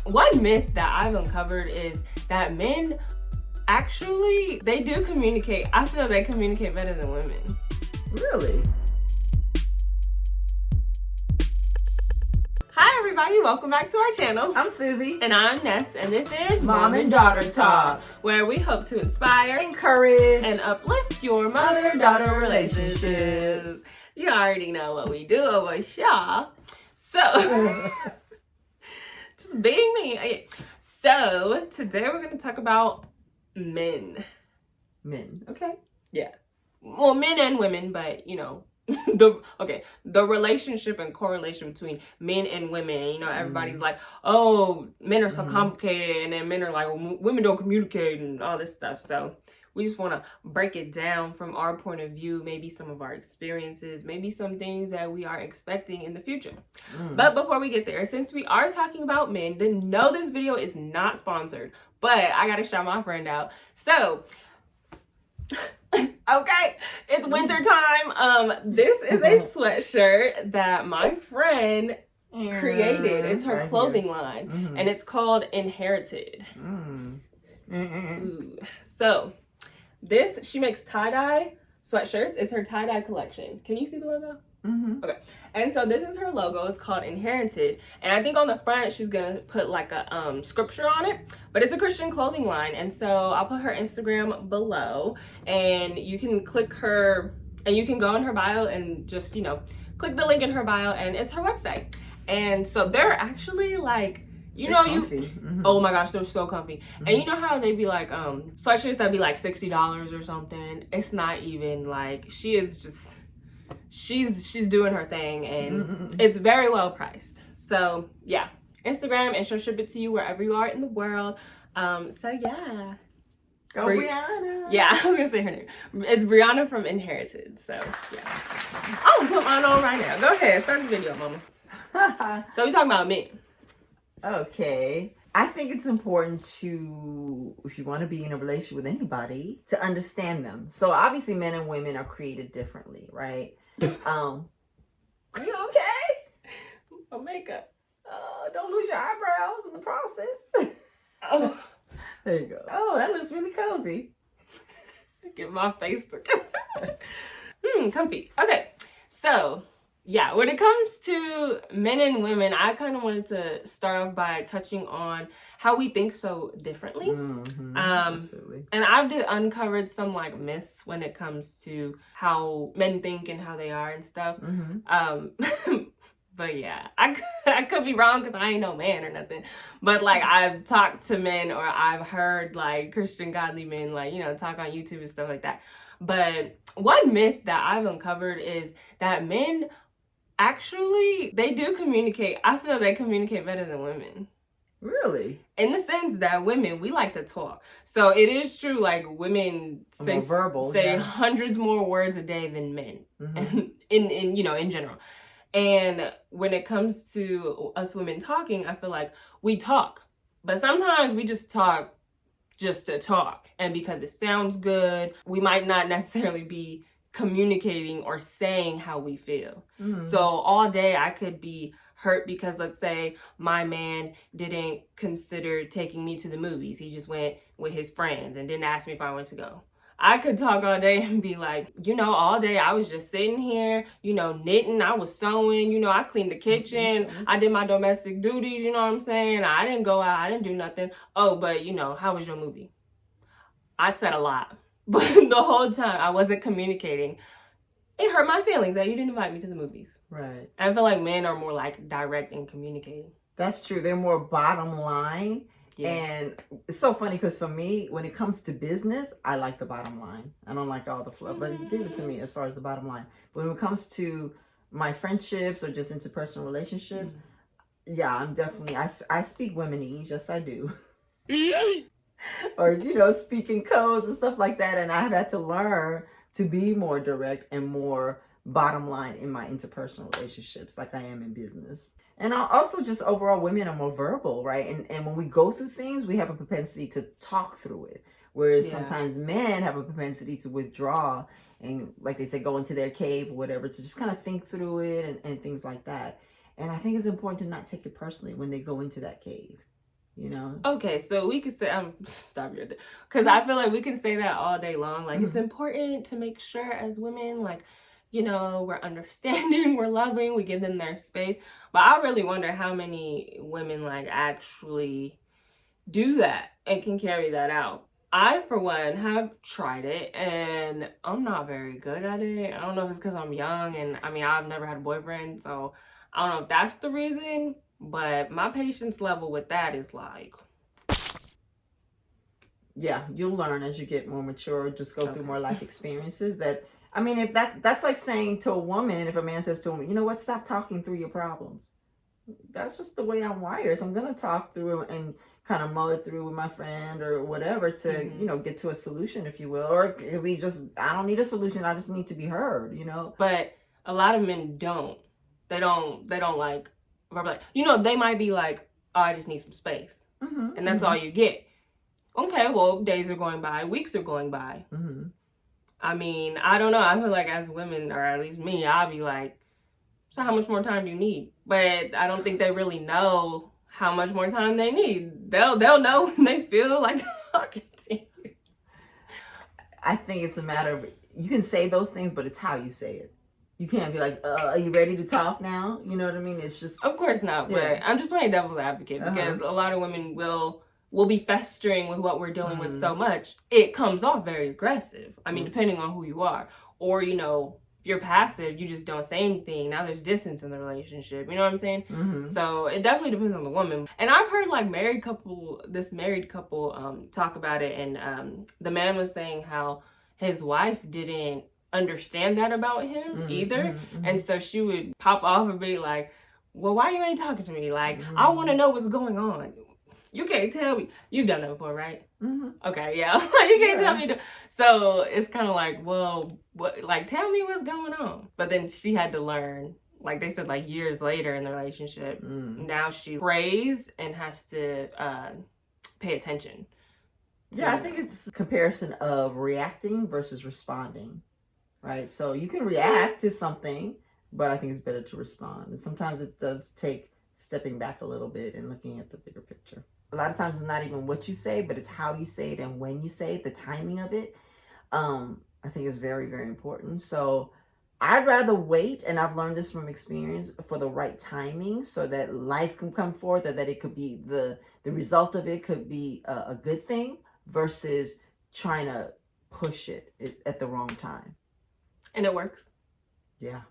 one myth that I've uncovered is that men actually, they do communicate. I feel they communicate better than women. Really? Hi everybody, welcome back to our channel. I'm Susie. And I'm Ness, and this is Mom and Daughter Talk, where we hope to inspire, encourage, and uplift your mother-daughter relationships. You already know what we do over here. So, just being me. Okay. So, today we're going to talk about men. Men. Okay. Yeah. Well, men and women, but, you know, the relationship and correlation between men and women. You know, everybody's like, oh, men are so complicated, and then men are like, well, women don't communicate and all this stuff. So we just want to break it down from our point of view, maybe some of our experiences, maybe some things that we are expecting in the future. But before we get there, since we are talking about men, then no, this video is not sponsored, but I gotta shout my friend out. So okay, it's winter time. This is a sweatshirt that my friend created. It's her clothing line, and it's called Inherited. Ooh. So this, she makes tie-dye sweatshirts. It's her tie-dye collection. Can you see the logo? Okay, and so this is her logo. It's called Inherited, and I think on the front she's gonna put like a scripture on it, but it's a Christian clothing line. And so I'll put her Instagram below, and you can click her, and you can go in her bio and just, you know, click the link in her bio, and it's her website. And so they're actually like, you know, oh my gosh, they're so comfy. And you know how they be like sweatshirts that be like $60 or something? It's not even like, she is just, she's doing her thing, and it's very well priced. So yeah, Instagram, and she'll ship it to you wherever you are in the world. So yeah, go Brianna. Yeah, I was gonna say her name. It's Brianna from Inherited. So yeah, I'm gonna put mine on right now. Go ahead, start the video, mama. So we talking about men. Okay. I think it's important to, if you want to be in a relationship with anybody, to understand them. So obviously men and women are created differently, right? Are you okay? My makeup. Don't lose your eyebrows in the process. Oh, there you go. Oh, that looks really cozy. Get my face together. Comfy. Okay, so yeah, when it comes to men and women, I kind of wanted to start off by touching on how we think so differently. Absolutely. And I've uncovered some like myths when it comes to how men think and how they are and stuff. But yeah, I could be wrong because I ain't no man or nothing. But like, I've talked to men, or I've heard like Christian godly men, like, you know, talk on YouTube and stuff like that. But one myth that I've uncovered is that men actually, they do communicate. I feel they communicate better than women. Really? In the sense that women, we like to talk. So it is true, like, women say hundreds more words a day than men. And in you know, in general. And when it comes to us women talking, I feel like we talk. But sometimes we just talk just to talk. And because it sounds good, we might not necessarily be communicating or saying how we feel. So all day I could be hurt because, let's say, my man didn't consider taking me to the movies. He just went with his friends and didn't ask me if I wanted to go. I could talk all day and be like, you know, all day I was just sitting here, you know, knitting, I was sewing, you know, I cleaned the kitchen, I did my domestic duties, you know what I'm saying? I didn't go out, I didn't do nothing. Oh, but, you know, how was your movie? I said a lot. But the whole time I wasn't communicating. It hurt my feelings that you didn't invite me to the movies. Right. I feel like men are more like direct in communicating. That's true. They're more bottom line. Yeah. And it's so funny because for me, when it comes to business, I like the bottom line. I don't like all the fluff. But give it to me as far as the bottom line. But when it comes to my friendships or just interpersonal relationships, yeah, I'm definitely, I speak womenese. Yes, I do. Or, you know, speaking codes and stuff like that. And I've had to learn to be more direct and more bottom line in my interpersonal relationships like I am in business. And also just overall, women are more verbal, right? And when we go through things, we have a propensity to talk through it. Whereas sometimes men have a propensity to withdraw and, like they say, go into their cave or whatever, to just kind of think through it and things like that. And I think it's important to not take it personally when they go into that cave. you know? Okay, so we could say, stop you, because I feel like we can say that all day long. Like, it's important to make sure as women, like, you know, we're understanding, we're loving, we give them their space. But I really wonder how many women, like, actually do that and can carry that out. I, for one, have tried it, and I'm not very good at it. I don't know if it's because I'm young, and I mean, I've never had a boyfriend, so I don't know if that's the reason, but my patience level with that is like... Yeah, you'll learn as you get more mature, just go through more life experiences. That, I mean, if that's like saying to a woman, if a man says to a woman, you know what, stop talking through your problems. That's just the way I'm wired. So I'm gonna talk through and kind of mull it through with my friend or whatever to, you know, get to a solution, if you will. Or it could be just, I don't need a solution, I just need to be heard, you know. But a lot of men don't. They don't like, you know, they might be like, oh, I just need some space. And that's all you get. Okay, well, days are going by, weeks are going by. I mean, I don't know. I feel like as women, or at least me, I'll be like, so how much more time do you need? But I don't think they really know how much more time they need. They'll know when they feel like talking to you. I think it's a matter of, you can say those things, but it's how you say it. You can't be like, are you ready to talk now? You know what I mean? It's just... Of course not, but I'm just playing devil's advocate because a lot of women will be festering with what we're dealing with so much. It comes off very aggressive. I mean, depending on who you are. Or, you know, if you're passive, you just don't say anything. Now there's distance in the relationship. You know what I'm saying? So it definitely depends on the woman. And I've heard like this married couple talk about it. And the man was saying how his wife didn't understand that about him either. And so she would pop off and be like, well, why you ain't talking to me? Like, I want to know what's going on. You can't tell me. You've done that before, right? Okay, yeah. You can't tell me. So it's kind of like, well, what? Like, tell me what's going on. But then she had to learn, like they said, like years later in the relationship, now she prays and has to pay attention. Yeah, I think it's a comparison of reacting versus responding, right? So you can react to something, but I think it's better to respond. And sometimes it does take stepping back a little bit and looking at the bigger picture. A lot of times it's not even what you say, but it's how you say it and when you say it, the timing of it. I think is very, very important. So I'd rather wait, and I've learned this from experience, for the right timing so that life can come forth, or that it could be the result of it could be a good thing versus trying to push it at the wrong time. And it works. Yeah.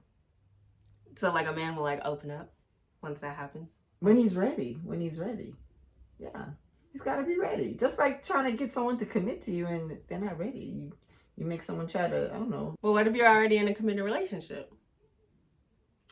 So like a man will like open up once that happens? When he's ready. Yeah. He's got to be ready. Just like trying to get someone to commit to you and they're not ready. You make someone try to, I don't know. Well, what if you're already in a committed relationship?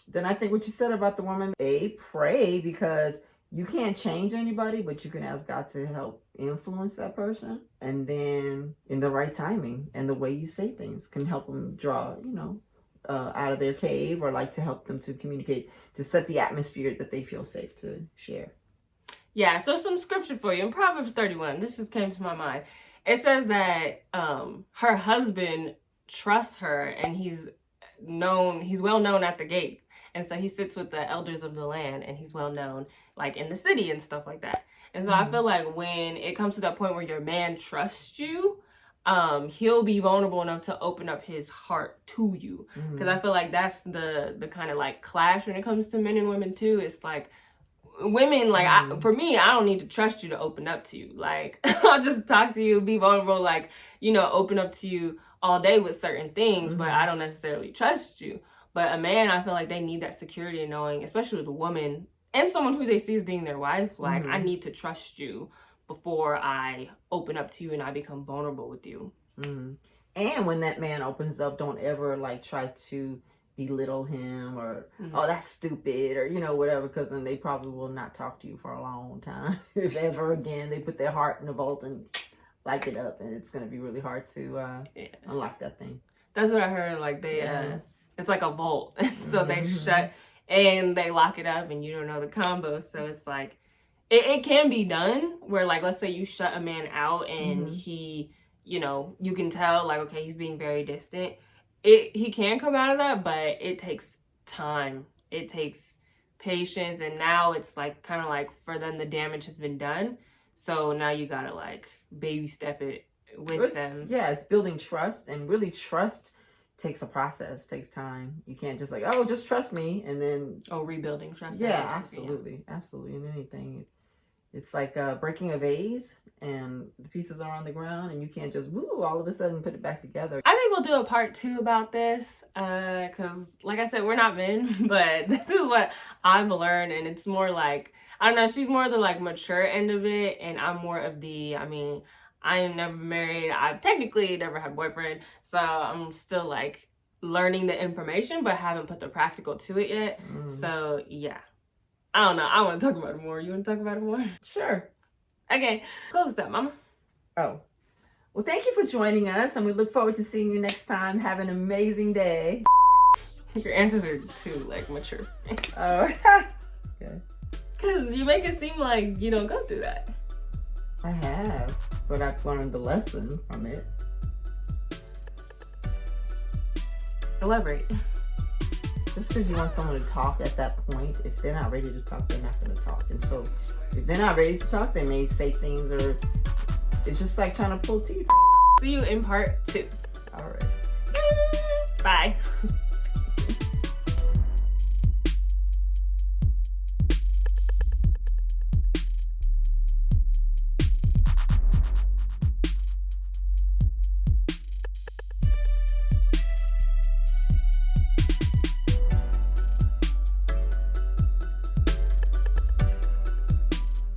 Then I think what you said about the woman, pray, because you can't change anybody, but you can ask God to help influence that person. And then in the right timing and the way you say things can help them draw, you know, out of their cave, or like to help them to communicate, to set the atmosphere that they feel safe to share. Yeah, so some scripture for you. In Proverbs 31, this just came to my mind. It says that her husband trusts her, and he's well known at the gates. And so he sits with the elders of the land, and he's well known like in the city and stuff like that. And so I feel like when it comes to that point where your man trusts you, he'll be vulnerable enough to open up his heart to you. Because I feel like that's the kind of like clash when it comes to men and women too. It's like, women, like, for me, I don't need to trust you to open up to you. Like, I'll just talk to you, be vulnerable, like, you know, open up to you all day with certain things, but I don't necessarily trust you. But a man, I feel like they need that security in knowing, especially with a woman and someone who they see as being their wife, like, I need to trust you before I open up to you and I become vulnerable with you. And when that man opens up, don't ever, like, try to belittle him or, oh, that's stupid, or, you know, whatever, because then they probably will not talk to you for a long time. If ever again they put their heart in the vault and light it up, and it's going to be really hard to unlock that thing. That's what I heard. Like, they it's like a vault. So they shut and they lock it up, and you don't know the combo. So it's like, it can be done where, like, let's say you shut a man out and he, you know, you can tell, like, okay, he's being very distant. He can come out of that, but it takes time. It takes patience, and now it's like kind of like for them the damage has been done, so now you gotta like baby step it with them. Yeah, it's building trust, and really trust takes a process, takes time. You can't just like, oh, just trust me, and then rebuilding trust. Yeah, absolutely. In anything, it's like breaking a vase, and the pieces are on the ground, and you can't just all of a sudden put it back together. I think we'll do a part 2 about this, because like I said, we're not men, but this is what I've learned, and it's more like, I don't know, she's more the like mature end of it, and I'm more of the, I mean, I am never married, I've technically never had a boyfriend, so I'm still like learning the information, but haven't put the practical to it yet. So yeah, I don't know, I want to talk about it more. You want to talk about it more? Sure. Okay, close this up, mama. Oh, well, thank you for joining us, and we look forward to seeing you next time. Have an amazing day. Your answers are too like mature. Oh, okay. Because you make it seem like you don't go through that. I have, but I've learned the lesson from it. Elaborate. Just because you want someone to talk at that point, if they're not ready to talk, they're not going to talk. And so if they're not ready to talk, they may say things, or it's just like trying to pull teeth. See you in part 2. All right. Bye.